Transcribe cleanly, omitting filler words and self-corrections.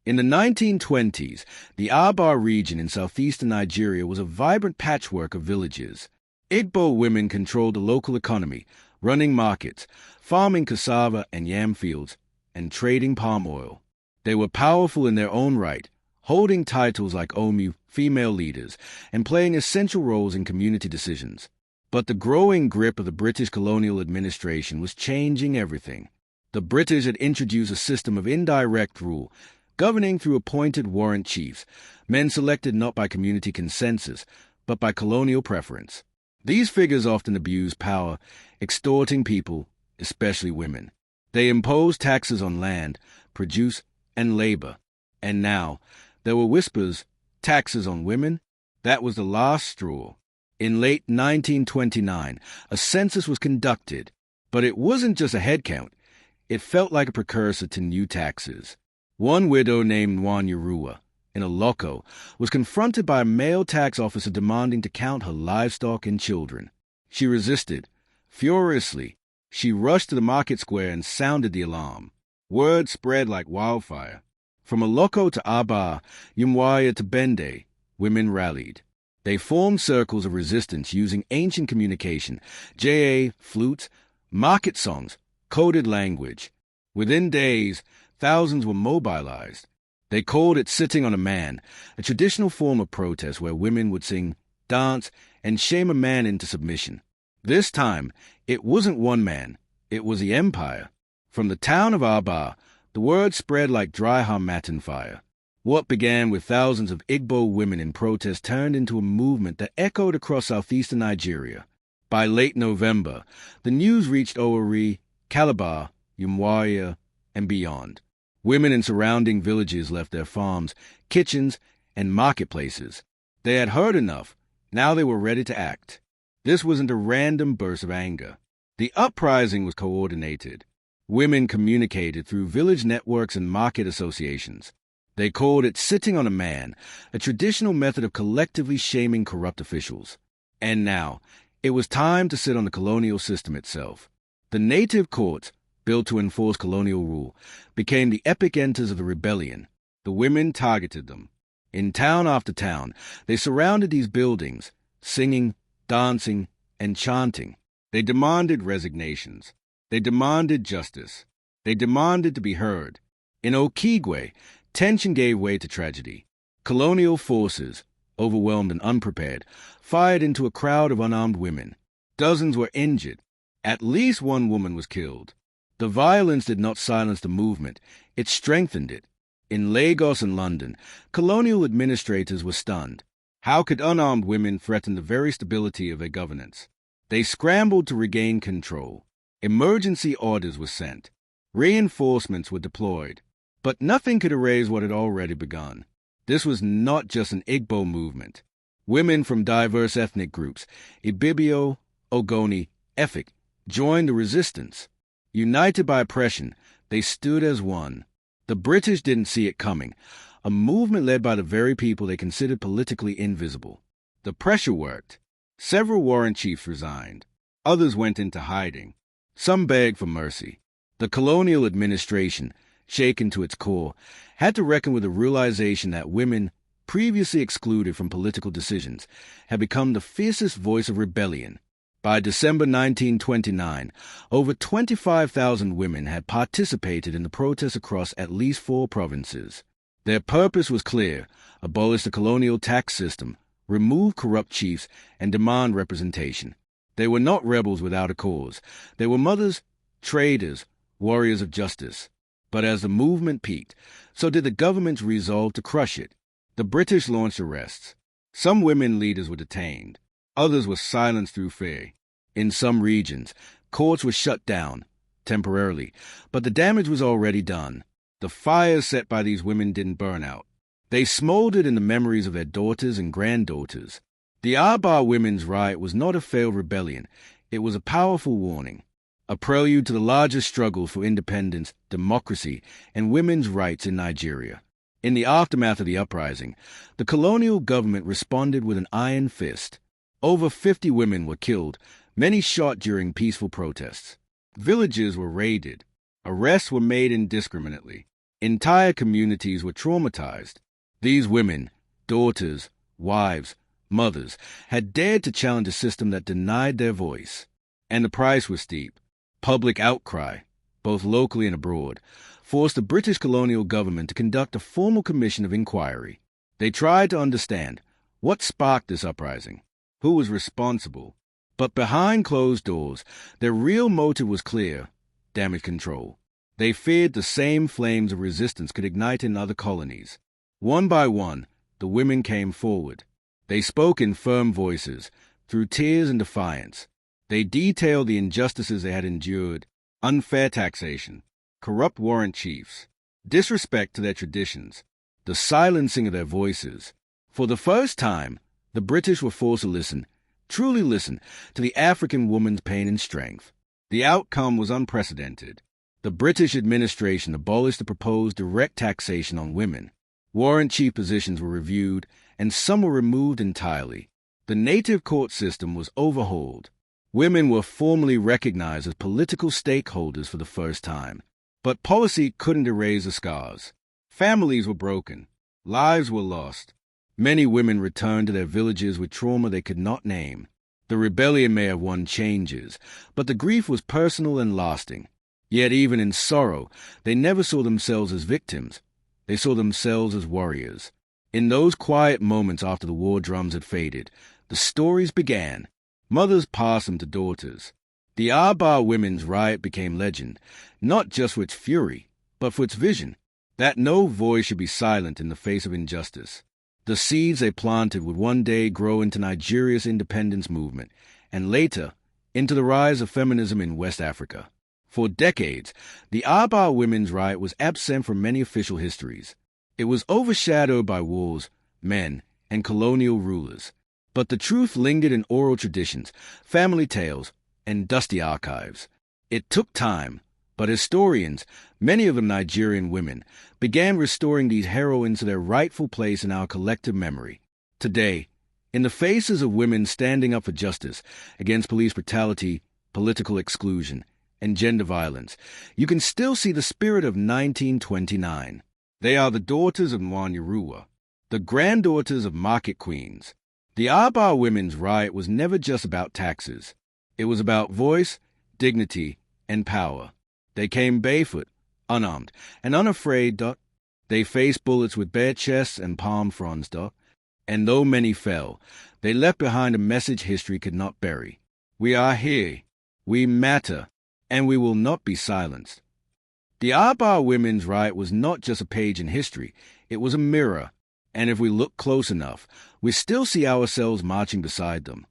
In the 1920s, the Aba region in southeastern Nigeria was a vibrant patchwork of villages. Igbo women controlled the local economy, running markets, farming cassava and yam fields, and trading palm oil. They were powerful in their own right, holding titles like Omu, female leaders, and playing essential roles in community decisions. But the growing grip of the British colonial administration was changing everything. The British had introduced a system of indirect rule, governing through appointed warrant chiefs, men selected not by community consensus, but by colonial preference. These figures often abused power, extorting people, especially women. They imposed taxes on land, produce, and labor. And now, there were whispers, taxes on women? That was the last straw. In late 1929, a census was conducted, but it wasn't just a head count. It felt like a precursor to new taxes. One widow named Nwanyarua, in a loco, was confronted by a male tax officer demanding to count her livestock and children. She resisted. Furiously, she rushed to the market square and sounded the alarm. Word spread like wildfire. From Oloko to Aba, Yumwaya to Bende, women rallied. They formed circles of resistance using ancient communication, flutes, market songs, coded language. Within days, thousands were mobilized. They called it sitting on a man, a traditional form of protest where women would sing, dance, and shame a man into submission. This time, it wasn't one man, it was the empire. From the town of Aba, the word spread like dry harmattan fire. What began with thousands of Igbo women in protest turned into a movement that echoed across southeastern Nigeria. By late November, the news reached Owerri, Calabar, Umuahia, and beyond. Women in surrounding villages left their farms, kitchens, and marketplaces. They had heard enough. Now they were ready to act. This wasn't a random burst of anger. The uprising was coordinated. Women communicated through village networks and market associations. They called it sitting on a man, a traditional method of collectively shaming corrupt officials. And now, it was time to sit on the colonial system itself. The native courts, built to enforce colonial rule, became the epicenters of the rebellion. The women targeted them. In town after town, they surrounded these buildings, singing, dancing, and chanting. They demanded resignations. They demanded justice. They demanded to be heard. In Okigwe, tension gave way to tragedy. Colonial forces, overwhelmed and unprepared, fired into a crowd of unarmed women. Dozens were injured. At least one woman was killed. The violence did not silence the movement. It strengthened it. In Lagos and London, colonial administrators were stunned. How could unarmed women threaten the very stability of their governance? They scrambled to regain control. Emergency orders were sent. Reinforcements were deployed. But nothing could erase what had already begun. This was not just an Igbo movement. Women from diverse ethnic groups, Ibibio, Ogoni, Efik, joined the resistance. United by oppression, they stood as one. The British didn't see it coming, a movement led by the very people they considered politically invisible. The pressure worked. Several warrant chiefs resigned. Others went into hiding. Some begged for mercy. The colonial administration, shaken to its core, had to reckon with the realization that women, previously excluded from political decisions, had become the fiercest voice of rebellion. By December 1929, over 25,000 women had participated in the protests across at least 4 provinces. Their purpose was clear: abolish the colonial tax system, remove corrupt chiefs, and demand representation. They were not rebels without a cause. They were mothers, traders, warriors of justice. But as the movement peaked, so did the government's resolve to crush it. The British launched arrests. Some women leaders were detained. Others were silenced through fear. In some regions, courts were shut down, temporarily, but the damage was already done. The fires set by these women didn't burn out. They smoldered in the memories of their daughters and granddaughters. The Aba women's riot was not a failed rebellion. It was a powerful warning, a prelude to the larger struggle for independence, democracy, and women's rights in Nigeria. In the aftermath of the uprising, the colonial government responded with an iron fist. Over 50 women were killed, many shot during peaceful protests. Villages were raided. Arrests were made indiscriminately. Entire communities were traumatized. These women, daughters, wives, mothers, had dared to challenge a system that denied their voice. And the price was steep. Public outcry, both locally and abroad, forced the British colonial government to conduct a formal commission of inquiry. They tried to understand what sparked this uprising, who was responsible. But behind closed doors, their real motive was clear: damage control. They feared the same flames of resistance could ignite in other colonies. One by one, the women came forward. They spoke in firm voices, through tears and defiance. They detailed the injustices they had endured: unfair taxation, corrupt warrant chiefs, disrespect to their traditions, the silencing of their voices. For the first time, the British were forced to listen, truly listen, to the African woman's pain and strength. The outcome was unprecedented. The British administration abolished the proposed direct taxation on women. Warrant chief positions were reviewed, and some were removed entirely. The native court system was overhauled. Women were formally recognized as political stakeholders for the first time. But policy couldn't erase the scars. Families were broken. Lives were lost. Many women returned to their villages with trauma they could not name. The rebellion may have won changes, but the grief was personal and lasting. Yet even in sorrow, they never saw themselves as victims. They saw themselves as warriors. In those quiet moments after the war drums had faded, the stories began. Mothers passed them to daughters. The Aba women's riot became legend, not just for its fury, but for its vision, that no voice should be silent in the face of injustice. The seeds they planted would one day grow into Nigeria's independence movement, and later, into the rise of feminism in West Africa. For decades, the Aba women's riot was absent from many official histories. It was overshadowed by wars, men, and colonial rulers. But the truth lingered in oral traditions, family tales, and dusty archives. It took time, but historians, many of them Nigerian women, began restoring these heroines to their rightful place in our collective memory. Today, in the faces of women standing up for justice against police brutality, political exclusion, and gender violence, you can still see the spirit of 1929. They are the daughters of Nwanyiruwa, the granddaughters of market queens. The Aba women's riot was never just about taxes. It was about voice, dignity, and power. They came barefoot, unarmed, and unafraid. They faced bullets with bare chests and palm fronds. And though many fell, they left behind a message history could not bury. We are here. We matter. And we will not be silenced. The Aba women's riot was not just a page in history, it was a mirror, and if we look close enough, we still see ourselves marching beside them.